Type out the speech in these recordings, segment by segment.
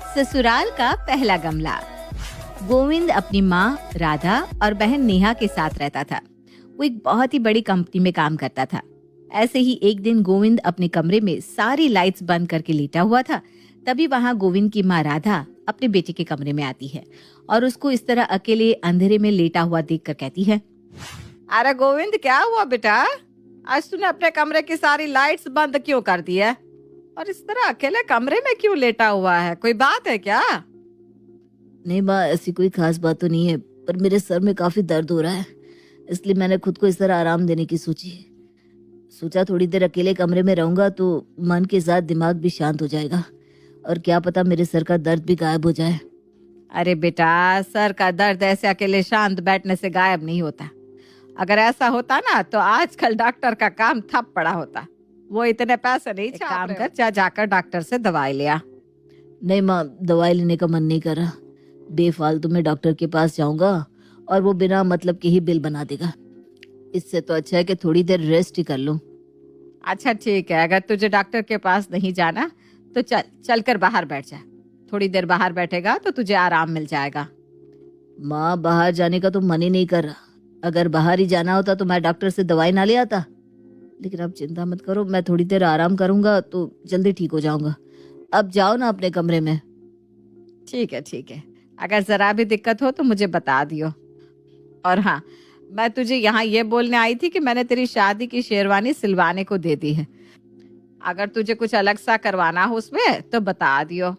ससुराल का पहला गमला। गोविंद अपनी माँ राधा और बहन नेहा के साथ रहता था। वो एक बहुत ही बड़ी कंपनी में काम करता था। ऐसे ही एक दिन गोविंद अपने कमरे में सारी लाइट्स बंद करके लेटा हुआ था। तभी वहाँ गोविंद की माँ राधा अपने बेटे के कमरे में आती है और उसको इस तरह अकेले अंधेरे में लेटा हुआ देखकर कहती है, अरे गोविंद, क्या हुआ बेटा? आज तूने अपने कमरे की सारी लाइट्स बंद क्यों कर दी है और इस तरह अकेले कमरे में क्यों लेटा हुआ है? कोई बात है क्या? नहीं माँ, ऐसी कोई खास बात तो नहीं है, पर मेरे सर में काफी दर्द हो रहा है, इसलिए मैंने खुद को इस तरह आराम देने की सोचा थोड़ी देर अकेले कमरे में रहूंगा तो मन के साथ दिमाग भी शांत हो जाएगा और क्या पता मेरे सर का दर्द भी गायब हो जाए। अरे बेटा, सर का दर्द ऐसे अकेले शांत बैठने से गायब नहीं होता। अगर ऐसा होता ना तो आजकल डॉक्टर का काम ठप पड़ा होता। वो इतने पैसे नहीं छाप काम रहे। कर जाकर डॉक्टर से दवाई लिया। नहीं माँ, दवाई लेने का मन नहीं कर रहा। बेफालतू में डॉक्टर के पास जाऊंगा और वो बिना मतलब के ही बिल बना देगा। इससे तो अच्छा है कि थोड़ी देर रेस्ट ही कर लूं। अच्छा ठीक है, अगर तुझे डॉक्टर के पास नहीं जाना तो चल कर बाहर बैठ जा। थोड़ी देर बाहर बैठेगा तो तुझे आराम मिल जाएगा। माँ, बाहर जाने का तो मन ही नहीं कर रहा। अगर बाहर ही जाना होता तो मैं डॉक्टर से दवाई ना ले आता। लेकिन अब चिंता मत करो, मैं थोड़ी देर आराम करूंगा तो जल्दी ठीक हो जाऊंगा। अब जाओ ना अपने कमरे में। ठीक है, अगर जरा भी दिक्कत हो तो मुझे बता दियो। और हाँ, मैं तुझे यहाँ ये बोलने आई थी कि मैंने तेरी शादी की शेरवानी सिलवाने को दे दी है। अगर तुझे कुछ अलग सा करवाना हो उसमें तो बता दियो।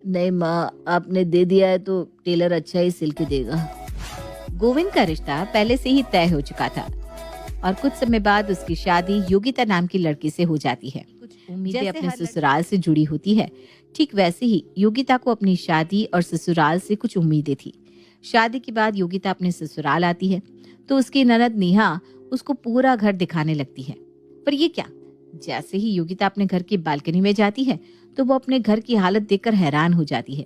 नहीं माँ, आपने दे दिया है तो टेलर अच्छा ही सिल के देगा। गोविंद का रिश्ता पहले से ही तय हो चुका था और कुछ समय बाद उसकी शादी योगिता नाम की लड़की से हो जाती है। कुछ उम्मीदें अपने ससुराल से जुड़ी होती है, ठीक वैसे ही योगिता को अपनी शादी और ससुराल से कुछ उम्मीदें थी। शादी के बाद योगिता अपने ससुराल आती है तो उसकी ननद नेहा उसको पूरा घर दिखाने लगती है। पर ये क्या, जैसे ही योगिता अपने घर की बालकनी में जाती है तो वो अपने घर की हालत देखकर हैरान हो जाती है,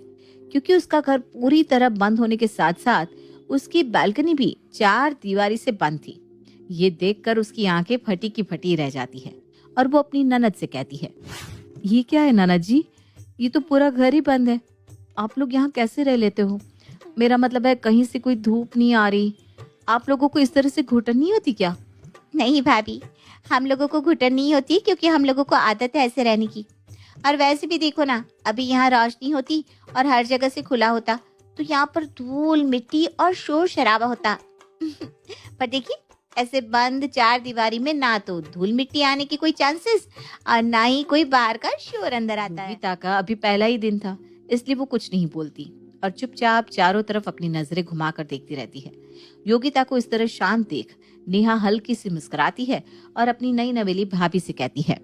क्योंकि उसका घर पूरी तरह बंद होने के साथ साथ उसकी बालकनी भी चार दीवारी से बंद थी। ये देखकर उसकी आंखें फटी की फटी रह जाती है और वो अपनी ननद से कहती है, ये क्या है ननद जी, ये तो पूरा घर ही बंद है, आप लोग यहाँ कैसे रह लेते हो? मेरा मतलब है कहीं से कोई धूप नहीं आ रही, आप लोगों को इस तरह से घुटन नहीं होती क्या? नहीं भाभी, हम लोगों को घुटन नहीं होती क्योंकि हम लोगों को आदत है ऐसे रहने की। और वैसे भी देखो ना, अभी यहाँ रोशनी होती और हर जगह से खुला होता तो यहाँ पर धूल मिट्टी और शोर शराबा होता। पर देखिए, ऐसे बंद चार दीवारी में ना तो धूल मिट्टी आने की कोई चांसेस और ना ही कोई बाहर का शोर अंदर आता है। योगिता का अभी पहला ही दिन था, इसलिए वो कुछ नहीं बोलती और चुपचाप चारों तरफ अपनी नजरें घुमाकर देखती रहती है। योगिता को इस तरह शांत देख नेहा हल्की सी मुस्कुराती है और अपनी नई नवेली भाभी से कहती है,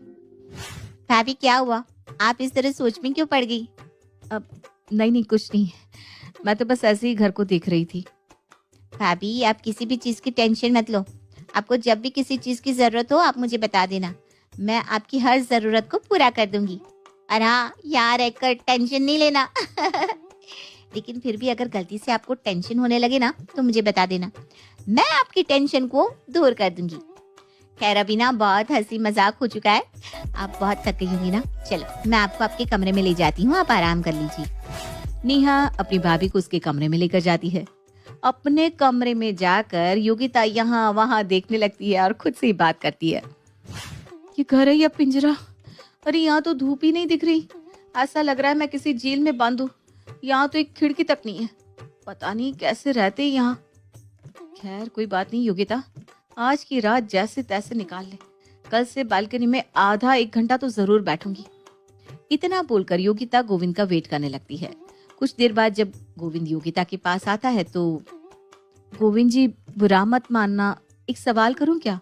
भाभी क्या हुआ, आप इस तरह सोच में क्यों पड़ गई? अब नहीं कुछ नहीं, मैं तो बस ऐसे ही घर को देख रही थी। भाभी, आप किसी भी चीज की टेंशन मत लो। आपको जब भी किसी चीज की जरूरत हो आप मुझे बता देना, मैं आपकी हर जरूरत को पूरा कर दूंगी। और हाँ, यहाँ रहकर टेंशन नहीं लेना। लेकिन फिर भी अगर गलती से आपको टेंशन होने लगे ना तो मुझे बता देना, मैं आपकी टेंशन को दूर कर दूंगी। खैर अभी ना बहुत हंसी मजाक हो चुका है, आप बहुत थक गई होंगी ना। चलो मैं आपको आपके कमरे में ले जाती हूँ, आप आराम कर लीजिए। नेहा अपनी भाभी को उसके कमरे में लेकर जाती है। अपने कमरे में जाकर योगिता यहाँ वहाँ देखने लगती है और खुद से ही बात करती है, ये घर है या पिंजरा? अरे यहाँ तो धूप ही नहीं दिख रही, ऐसा लग रहा है मैं किसी जेल में बंद हूँ। यहाँ तो एक खिड़की तक नहीं है, पता नहीं कैसे रहते हैं यहाँ। खैर कोई बात नहीं योगिता, आज की रात जैसे तैसे निकाल ले, कल से बालकनी में आधा एक घंटा तो जरूर बैठूंगी। इतना बोलकर योगिता गोविंद का वेट करने लगती है। कुछ देर बाद जब गोविंद योगिता के पास आता है तो, गोविंद जी बुरा मत मानना, एक सवाल करूं क्या?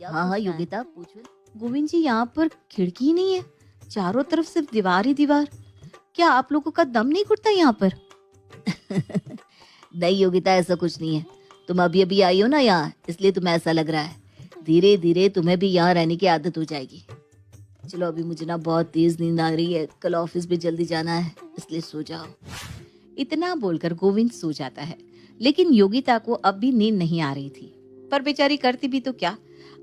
हाँ योगिता, पूछो। गोविंद जी यहाँ पर खिड़की ही नहीं है, चारों तरफ सिर्फ दीवार ही दीवार, क्या आप लोगों का दम नहीं घुटता यहाँ पर? नहीं योगिता, ऐसा कुछ नहीं है, तुम अभी अभी आई हो ना यहाँ, इसलिए तुम्हें ऐसा लग रहा है। धीरे धीरे तुम्हें भी यहाँ रहने की आदत हो जाएगी। चलो अभी मुझे ना बहुत तेज नींद आ रही है, कल ऑफिस भी जल्दी जाना है, इसलिए सो जाओ। इतना बोलकर गोविंद सो जाता है, लेकिन योगिता को अब भी नींद नहीं आ रही थी। पर बेचारी करती भी तो क्या,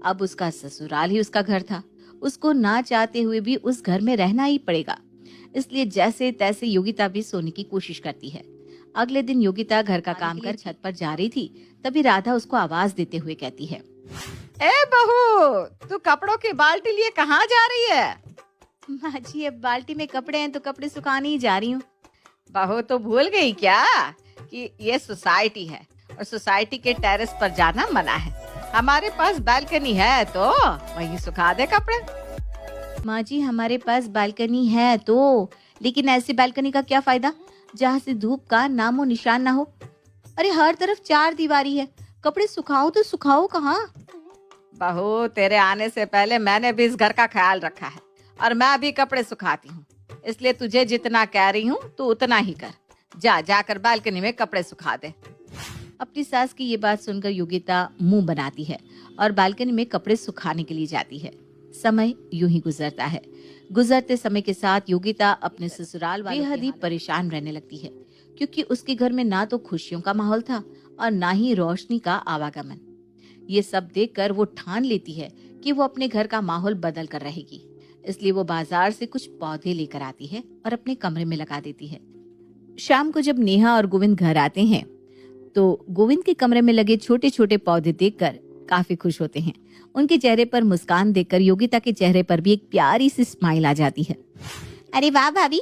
अब उसका ससुराल ही उसका घर था, उसको ना चाहते हुए भी उस घर में रहना ही पड़ेगा। इसलिए जैसे तैसे योगिता भी सोने की कोशिश करती है। अगले दिन योगिता घर का काम कर छत पर जा रही थी, तभी राधा उसको आवाज देते हुए कहती है, ए बहू, तू कपड़ों की बाल्टी लिए कहाँ जा रही है? माँ जी अब बाल्टी में कपड़े हैं तो कपड़े सुखाने ही जा रही हूँ। बहू तो भूल गई क्या कि ये सोसाइटी है और सोसाइटी के टेरेस पर जाना मना है। हमारे पास बालकनी है तो वहीं सुखा दे कपड़े। माँ जी हमारे पास बालकनी है तो, लेकिन ऐसी बालकनी का क्या फायदा जहाँ से धूप का नामो निशान ना हो। अरे हर तरफ चार दीवारी है, कपड़े सुखाओ तो सुखाओ कहाँ। बहू तेरे आने से पहले मैंने भी इस घर का ख्याल रखा है और मैं भी कपड़े सुखाती हूँ, इसलिए तुझे जितना कह रही हूँ तू उतना ही कर। जाकर बालकनी में कपड़े सुखा दे। अपनी सास की ये बात सुनकर योगिता मुंह बनाती है और बालकनी में कपड़े सुखाने के लिए जाती है। समय यूं ही गुजरता है। गुजरते समय के साथ योगिता अपने ससुराल वालों बेहद ही परेशान रहने लगती है, क्योंकि उसके घर में ना तो खुशियों का माहौल था और ना ही रोशनी का आवागमन। ये सब देखकर वो ठान लेती है कि वो अपने घर का माहौल बदल कर रहेगी। इसलिए वो बाजार से कुछ पौधे लेकर आती है और अपने कमरे में लगा देती है। शाम को जब नेहा और गोविंद घर आते हैं तो गोविंद के कमरे में लगे छोटे छोटे पौधे देखकर काफी खुश होते हैं। उनके चेहरे पर मुस्कान देखकर योगिता के चेहरे पर भी एक प्यारी सी स्माइल आ जाती है। अरे वाह भाभी,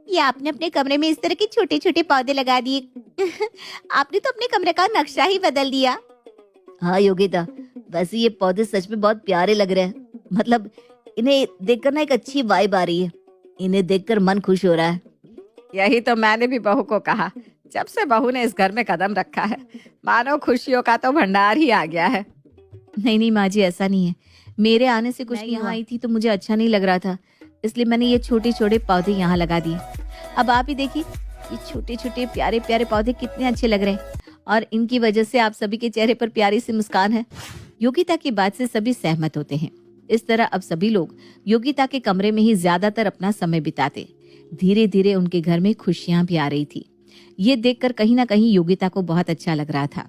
ये आपने अपने कमरे में इस तरह के छोटे छोटे पौधे लगा दिए। आपने तो अपने कमरे का नक्शा ही बदल दिया। हाँ योगिता, वैसे ये पौधे सच में बहुत प्यारे लग रहे हैं। मतलब इन्हें देखकर ना एक अच्छी वाइब आ रही है। इन्हें देखकर मन खुश हो रहा है। यही तो मैंने भी बहू को कहा जब से बहू ने इस घर में कदम रखा है, मानो खुशियों का तो भंडार ही आ गया है। नहीं माँ जी, ऐसा नहीं है। मेरे आने से कुछ यहाँ आई थी तो मुझे अच्छा नहीं लग रहा था, इसलिए मैंने ये छोटे छोटे पौधे यहाँ लगा दिए। अब आप ही देखिए, ये छोटे छोटे प्यारे प्यारे पौधे कितने अच्छे लग रहे हैं और इनकी वजह से आप सभी के चेहरे पर प्यारी सी मुस्कान है। योगिता की बात से सभी सहमत होते हैं। इस तरह अब सभी लोग योगिता के कमरे में ही ज्यादातर अपना समय बिताते। धीरे धीरे उनके घर में खुशियां भी आ रही थी। ये देखकर कहीं ना कहीं योगिता को बहुत अच्छा लग रहा था।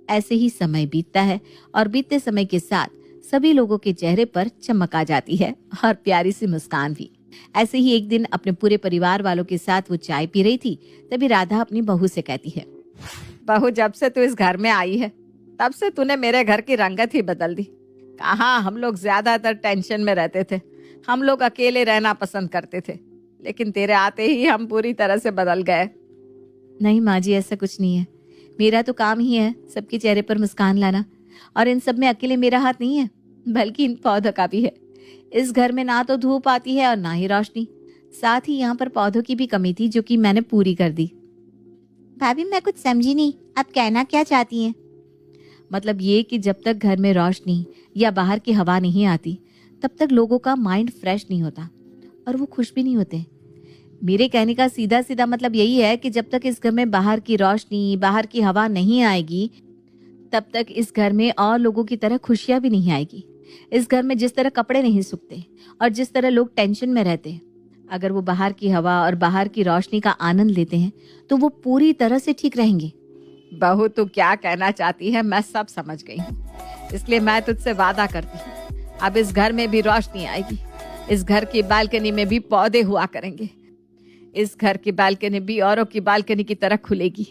ऐसे ही समय बीतता है और बीतते समय के साथ सभी लोगों के चेहरे पर चमक आ जाती है और प्यारी सी मुस्कान भी। ऐसे ही एक दिन अपने पूरे परिवार वालों के साथ वो चाय पी रही थी, तभी राधा अपनी बहू से कहती है, बहू जब से तू इस घर में आई है तब से तूने मेरे घर की रंगत ही बदल दी। कहाँ हम लोग ज्यादातर टेंशन में रहते थे, हम लोग अकेले रहना पसंद करते थे, लेकिन तेरे आते ही हम पूरी तरह से बदल गए। नहीं माँ जी, ऐसा कुछ नहीं है। मेरा तो काम ही है सबके चेहरे पर मुस्कान लाना, और इन सब में अकेले मेरा हाथ नहीं है, बल्कि इन पौधों का भी है। इस घर में ना तो धूप आती है और ना ही रोशनी। साथ ही यहाँ पर पौधों की भी कमी थी, जो कि मैंने पूरी कर दी। भाभी मैं कुछ समझी नहीं, आप कहना क्या चाहती हैं? मतलब ये कि जब तक घर में रोशनी या बाहर की हवा नहीं आती, तब तक लोगों का माइंड फ्रेश नहीं होता और वो खुश भी नहीं होते। मेरे कहने का सीधा सीधा मतलब यही है कि जब तक इस घर में बाहर की रोशनी, बाहर की हवा नहीं आएगी, तब तक इस घर में और लोगों की तरह खुशियां भी नहीं आएगी। इस घर में जिस तरह कपड़े नहीं सूखते और जिस तरह लोग टेंशन में रहते हैं, अगर वो बाहर की हवा और बाहर की रोशनी का आनंद लेते हैं तो वो पूरी तरह से ठीक रहेंगे। बहू तू क्या कहना चाहती है मैं सब समझ गई हूँ, इसलिए मैं तुझसे वादा करती हूँ अब इस घर में भी रोशनी आएगी। इस घर की बालकनी में भी पौधे हुआ करेंगे। इस घर की बालकनी भी औरों की बालकनी की तरह खुलेगी।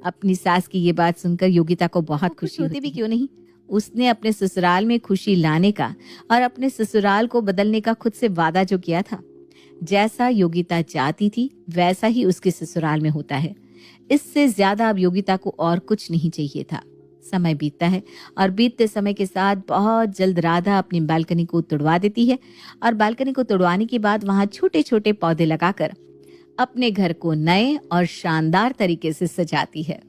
अपनी सास की ये बात सुनकर योगिता को बहुत खुशी होती भी क्यों नहीं। उसने अपने ससुराल में खुशी लाने का और अपने ससुराल को बदलने का खुद से वादा जो किया था, जैसा योगिता चाहती थी वैसा ही उसके ससुराल में होता है। इससे ज्यादा अब योगिता को और कुछ नहीं चाहिए था। समय बीतता है और बीतते समय के साथ बहुत जल्द राधा अपनी बालकनी को तुड़वा देती है और बालकनी को तुड़वाने के बाद वहां छोटे छोटे पौधे लगाकर अपने घर को नए और शानदार तरीके से सजाती है।